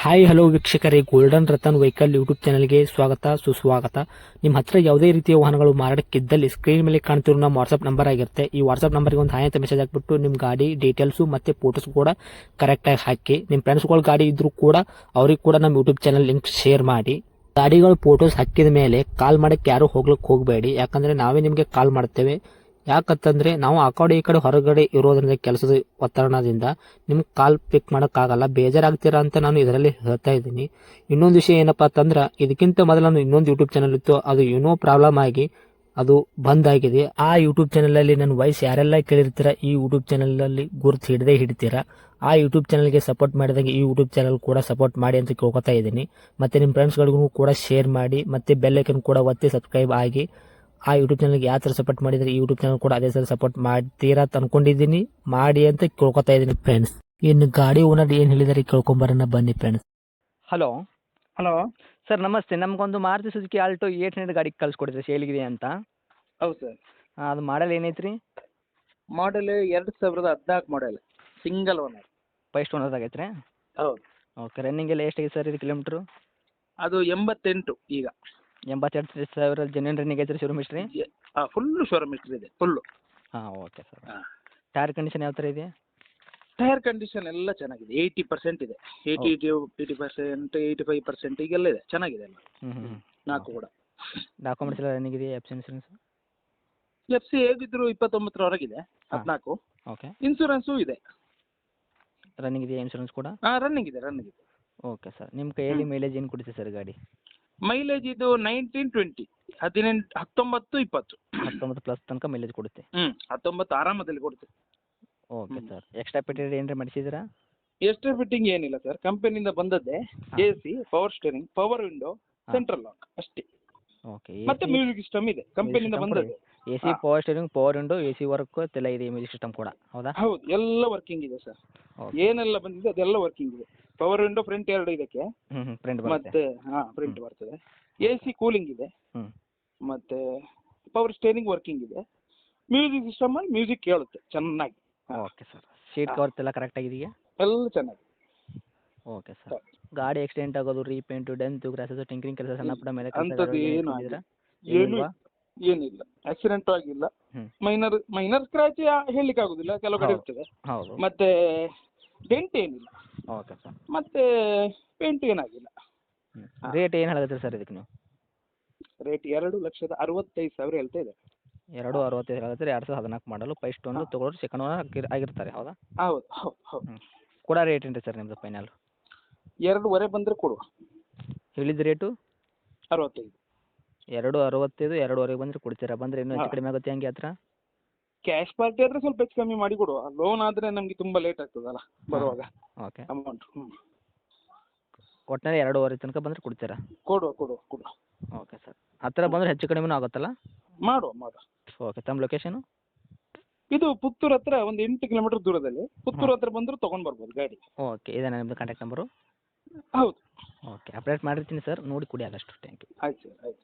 Hi hello ವೀಕ್ಷಕರೇ, golden Ratan vehicle YouTube ಚಾನಲ್ಗೆ ಸ್ವಾಗತ ಸುಸ್ವಾಗತ. ನಿಮ್ಮ ಹತ್ರ ಯಾವುದೇ ರೀತಿಯ ವಾಹನಗಳು ಮಾರಾಟಕ್ಕಿದ್ದಲ್ಲಿ ಸ್ಕ್ರೀನ್ ಮೇಲೆ ಕಾಣ್ತಿರೋ ನಮ್ಮ ವಾಟ್ಸ್ಆಪ್ ನಂಬರ್ ಆಗಿರುತ್ತೆ. ಈ ವಾಟ್ಸ್ಆಪ್ ನಂಬರ್ಗೆ ಒಂದು ಹಾಯ್ ಅಂತ ಮೆಸೇಜ್ ಹಾಕ್ಬಿಟ್ಟು ನಿಮ್ಮ ಗಾಡಿ ಡೀಟೇಲ್ಸು ಮತ್ತೆ ಫೋಟೋಸ್ ಕೂಡ ಕರೆಕ್ಟಾಗಿ ಹಾಕಿ. ನಿಮ್ಮ ಫ್ರೆಂಡ್ಸ್ಗಳ ಗಾಡಿ ಇದ್ರೂ ಕೂಡ ಅವ್ರಿಗೆ ಕೂಡ ನಮ್ಮ ಯೂಟ್ಯೂಬ್ ಚಾನಲ್ ಲಿಂಕ್ ಶೇರ್ ಮಾಡಿ. ಗಾಡಿಗಳು ಫೋಟೋಸ್ ಹಾಕಿದ ಮೇಲೆ ಕಾಲ್ ಮಾಡಕ್ಕೆ ಯಾರು ಹೋಗ್ಲಿಕ್ಕೆ ಹೋಗಬೇಡಿ, ಯಾಕಂದ್ರೆ ನಾವೇ ನಿಮಗೆ ಕಾಲ್ ಮಾಡ್ತೇವೆ. ಯಾಕಂತಂದ್ರೆ ನಾವು ಆ ಕಡೆ ಈ ಕಡೆ ಹೊರಗಡೆ ಇರೋದ್ರಿಂದ ಕೆಲಸದ ಒತ್ತಡದಿಂದ ನಿಮ್ಗೆ ಕಾಲ್ ಪಿಕ್ ಮಾಡೋಕ್ಕಾಗಲ್ಲ, ಬೇಜಾರಾಗ್ತೀರಾ ಅಂತ ನಾನು ಇದರಲ್ಲಿ ಹೇಳ್ತಾ ಇದ್ದೀನಿ. ಇನ್ನೊಂದು ವಿಷಯ ಏನಪ್ಪಾ ಅಂತಂದ್ರೆ, ಇದಕ್ಕಿಂತ ಮೊದಲು ನಾನು ಇನ್ನೊಂದು ಯೂಟ್ಯೂಬ್ ಚಾನಲ್ ಇತ್ತು, ಅದು ಏನೋ ಪ್ರಾಬ್ಲಮ್ ಆಗಿ ಅದು ಬಂದ್ ಆಗಿದೆ. ಆ ಯೂಟ್ಯೂಬ್ ಚಾನಲ್ ಅಲ್ಲಿ ನನ್ನ ವಾಯ್ಸ್ ಯಾರೆಲ್ಲ ಕೇಳಿರ್ತೀರಾ, ಈ ಯೂಟ್ಯೂಬ್ ಚಾನಲ್ ಅಲ್ಲಿ ಗುರುತು ಹಿಡದೇ ಹಿಡಿತೀರಾ. ಆ ಯೂಟ್ಯೂಬ್ ಚಾನಲ್ಗೆ ಸಪೋರ್ಟ್ ಮಾಡಿದಾಗ ಈ ಯೂಟ್ಯೂಬ್ ಚಾನಲ್ ಕೂಡ ಸಪೋರ್ಟ್ ಮಾಡಿ ಅಂತ ಕೇಳ್ಕೊತಾ ಇದ್ದೀನಿ. ಮತ್ತೆ ನಿಮ್ಮ ಫ್ರೆಂಡ್ಸ್ಗಳಿಗೂ ಕೂಡ ಶೇರ್ ಮಾಡಿ, ಮತ್ತೆ ಬೆಲ್ ಐಕನ್ ಕೂಡ ಒತ್ತಿ ಸಬ್ಸ್ಕ್ರೈಬ್ ಆಗಿ. ಆ ಯೂಟ್ಯೂಬ್ ಚಾನಲ್ಗೆ ಯಾವ ಥರ ಸಪೋರ್ಟ್ ಮಾಡಿದರೆ ಈ ಯೂಟ್ಯೂಬ್ ಚಾನಲ್ ಕೂಡ ಅದೇ ಥರ ಸಪೋರ್ಟ್ ಮಾಡ್ತೀರಾ ಅಂತ ಅನ್ಕೊಂಡಿದ್ದೀನಿ. ಮಾಡಿ ಅಂತ ಕೇಳ್ಕೊತಾ ಇದ್ದೀನಿ ಫ್ರೆಂಡ್ಸ್. ಇನ್ನು ಗಾಡಿ ಓನರ್ ಏನು ಹೇಳಿದಾರೆ ಕೇಳ್ಕೊಂಬರೋಣ ಬನ್ನಿ ಫ್ರೆಂಡ್ಸ್. Hello hello. ಸರ್, ನಮಸ್ತೆ. ನಮಗೊಂದು ಮಾರುತಿ ಸುಜುಕಿ ಆಲ್ಟೋ 800 ಗಾಡಿ ಕಳ್ಸಿಕೊಡಿದ್ರಿ ಸೇಲಿಗಿದೆ ಅಂತ. ಹೌದು ಸರ್. ಅದು ಮಾಡಲ್ ಏನೈತ್ರಿ? ಮಾಡಲ್ 2014 model, single owner. First owner ಆಗೈತ್ರಿ? ಹೌದು. ಓಕೆ. ರನ್ನಿಂಗ್ ಎಲ್ಲ ಎಷ್ಟಾಗಿದೆ ಸರ್ ಇದು ಕಿಲೋಮೀಟ್ರು? ಅದು 88 ಈಗ. 82,000 ಜೆನ್ಯೂನ್ ರನ್ನಿಂಗ್ ಐತ್ರಿ, showroom history? Full showroom history ಇದೆ, ಫುಲ್ಲು. ಹಾಂ, ಓಕೆ ಸರ್. ಹಾಂ. ಟೈರ್ ಕಂಡೀಷನ್ ಯಾವ ಥರ ಇದೆ? ಟೈರ್ ಕಂಡೀಷನ್ ಎಲ್ಲ ಚೆನ್ನಾಗಿದೆ, 80% ಇದೆ. 80% 85% ಈಗೆಲ್ಲ ಇದೆ, ಚೆನ್ನಾಗಿದೆ ಎಲ್ಲ. ಹ್ಞೂ. ನಾಲ್ಕು ಕೂಡ. ಡಾಕ್ಯುಮೆಂಟ್ಸ್ ಎಲ್ಲ ರನ್ನಿಂಗ್ ಇದೆ, ಎಫ್ ಸಿ ಇನ್ಸೂರೆನ್ಸ್? FC ಹೇಗಿದ್ರು 29ರವರೆಗಿದೆ, 14. ಓಕೆ. ಇನ್ಸೂರೆನ್ಸು ಇದೆ. ರನ್ನಿಂಗ್ ಇದೆಯಾ ಇನ್ಸೂರೆನ್ಸ್ ಕೂಡ? ರನ್ನಿಂಗ್ ಇದೆ, ರನ್ನಿಂಗ್ ಇದೆ. Okay sir. ನಿಮ್ಮ ಕೈಯಲ್ಲಿ ಮೈಲೇಜ್ ಏನು ಕೊಡುತ್ತೆ ಸರ್ ಗಾಡಿ? ಮೈಲೇಜ್ ಇದು 19-20, 19, 19, 20. 19 ಪ್ಲಸ್ ತನಕ ಮೈಲೇಜ್ ಕೊಡುತ್ತೆ. 19 ಆರಾಮದಲ್ಲಿ ಕೊಡುತ್ತೆ. Okay sir. ಎಕ್ಸ್ಟ್ರಾ ಪೆಟ್ರೋಲ್ ಏನಾರ ಮಾಡಿಸಿದ್ದೀರಾ? ಎಕ್ಸ್ಟ್ರಾ ಫಿಟ್ಟಿಂಗ್ ಏನಿಲ್ಲ ಸರ್, ಕಂಪನಿಯಿಂದ ಬಂದದ್ದೇ. AC, power steering, power window, central lock ಅಷ್ಟೇ. ಓಕೆ. ಮತ್ತೆ ಮ್ಯೂಸಿಕ್ ಸಿಸ್ಟಮ್ ಇದೆ, ಕಂಪನಿಯಿಂದ ಬಂದದ್ದು. AC, power steering, power window, AC work ಎಲ್ಲ ಇದೆ, ಮ್ಯೂಸಿಕ್ ಸಿಸ್ಟಮ್ ಕೂಡ ಹೌದಾ? ಹೌದು, ಎಲ್ಲ ವರ್ಕಿಂಗ್ ಇದೆ ಸರ್. ಏನೆಲ್ಲ ಬಂದಿದೆ ಅದೆಲ್ಲ ವರ್ಕಿಂಗ್ ಇದೆ. ಪವರ್ ವಿಂಡೋ ಫ್ರಂಟ್ 2 ಇದಕ್ಕೆ. ಪ್ರಿಂಟ್ ಮತ್ತೆ ಪ್ರಿಂಟ್ ಬರ್ತದೆ. AC ಕೂಲಿಂಗ್ ಇದೆ. ಹ್ಞೂ. ಮತ್ತೆ ಪವರ್ ಸ್ಟೇರಿಂಗ್ ವರ್ಕಿಂಗ್ ಇದೆ. ಮ್ಯೂಸಿಕ್ ಸಿಸ್ಟಮ್ ಅಲ್ಲಿ ಮ್ಯೂಸಿಕ್ ಕೇಳುತ್ತೆ ಚೆನ್ನಾಗಿ. Okay sir. ಸೀಟ್ ಕವರ್ಸ್ ಎಲ್ಲ ಕರೆಕ್ಟ್ ಆಗಿದೆಯಾ? ಎಲ್ಲ ಚೆನ್ನಾಗಿ. Okay sir. ಗಾಡಿ ಆಕ್ಸಿಡೆಂಟ್ ಆಗೋದು, ರೀಪೇಂಟು, ಡೆಂತು, ಕ್ರಾಸಸ್, ಟಿಂಕರಿಂಗ್ ಕೆಲಸ ಸಣ್ಣ ಪುಟ್ಟ ಮೇಲೆ ಅಂಥದ್ದು ಏನು ಆಗಿಲ್ಲ. ಏನಿಲ್ಲ, ಆಕ್ಸಿಡೆಂಟ್ ಆಗಿಲ್ಲ. ಮೈನರ್ ಸ್ಕ್ರಾಚ್ ಹೇಳಲಿಕ್ಕೆ ಆಗುದಿಲ್ಲ, ಕೆಲವು ಕಡೆ ಇರ್ತದೆ. ಹೌದು. ಮತ್ತೆ ಡೆಂಟ್ ಏನಿಲ್ಲ. Okay sir. ಮತ್ತೆ ಪೇಂಟ್ ಏನಾಗಿಲ್ಲ. ರೇಟ್ ಏನು ಹೇಳತ್ತೀರಿ ಸರ್ ಇದಕ್ಕೆ ನೀವು? ರೇಟ್ 2,65,000 ಹೇಳ್ತಾ ಇದೆ. 2,65,000 ಹೇಳತ್ತೀರಿ. 2014 ಮಾಡಲು. ಫಸ್ಟ್ ಒಂದು ತೊಗೊಳೋರು ಸೆಕೆಂಡ್ ಓನರ್ ಆಗಿರ್ತಾರೆ ಹೌದಾ? ಹೌದು ಹೌದು ಹೌದು. ಕೂಡ ರೇಟ್ ಏನು ರೀ ಸರ್ ನಿಮ್ಮದು ಫೈನಲ್? 2.5 ಬಂದರೆ ಕೊಡುವ. ಹೇಳಿದ ರೇಟು 65. 2,65, 2.5 ಬಂದರೆ ಕೊಡ್ತೀರಾ? ಬಂದರೆ ಇನ್ನೂ ಹೆಚ್ಚು ಕಡಿಮೆ ಆಗುತ್ತೆ ಹಂಗೆ ಹತ್ರ? ಕ್ಯಾಶ್ ಪಾರ್ಟಿ ಆದರೆ ಸ್ವಲ್ಪ ಹೆಚ್ಚು ಕಮ್ಮಿ ಮಾಡಿ ಕೊಡುವ. ಲೋನ್ ಆದರೆ ನಮಗೆ ತುಂಬ ಲೇಟ್ ಆಗ್ತದಲ್ಲ ಬರುವಾಗ ಓಕೆ. ಅಮೌಂಟ್. ಒಟ್ಟಿನಲ್ಲಿ 2.5 ತನಕ ಬಂದರೆ ಕೊಡ್ತೀರಾ? ಕೊಡುವ ಕೊಡುವ ಕೊಡುವ. Okay sir. ಹತ್ತಿರ ಬಂದರೆ ಹೆಚ್ಚು ಕಡಿಮೆನೂ ಆಗುತ್ತಲ್ಲ? ಮಾಡುವ ಮಾಡುವ. ಓಕೆ. ತಮ್ಮ ಲೊಕೇಶನು? ಇದು ಪುತ್ತೂರು ಹತ್ರ ಒಂದು 8 ಕಿಲೋಮೀಟರ್ ದೂರದಲ್ಲಿ. ಪುತ್ತೂರು ಹತ್ರ ಬಂದರೂ ತೊಗೊಂಡು ಬರ್ಬೋದು ಗಾಡಿ. ಓಕೆ. ಇದೇನಾ ನಿಮ್ಮದು ಕಾಂಟ್ಯಾಕ್ಟ್ ನಂಬರು? ಹೌದು. ಓಕೆ. ಅಪ್ಡೇಟ್ ಮಾಡಿರ್ತೀನಿ ಸರ್, ನೋಡಿ ಕೊಡಿ ಆದಷ್ಟು. Thank you. ಆಯ್ತು ಸರ್, ಆಯ್ತು.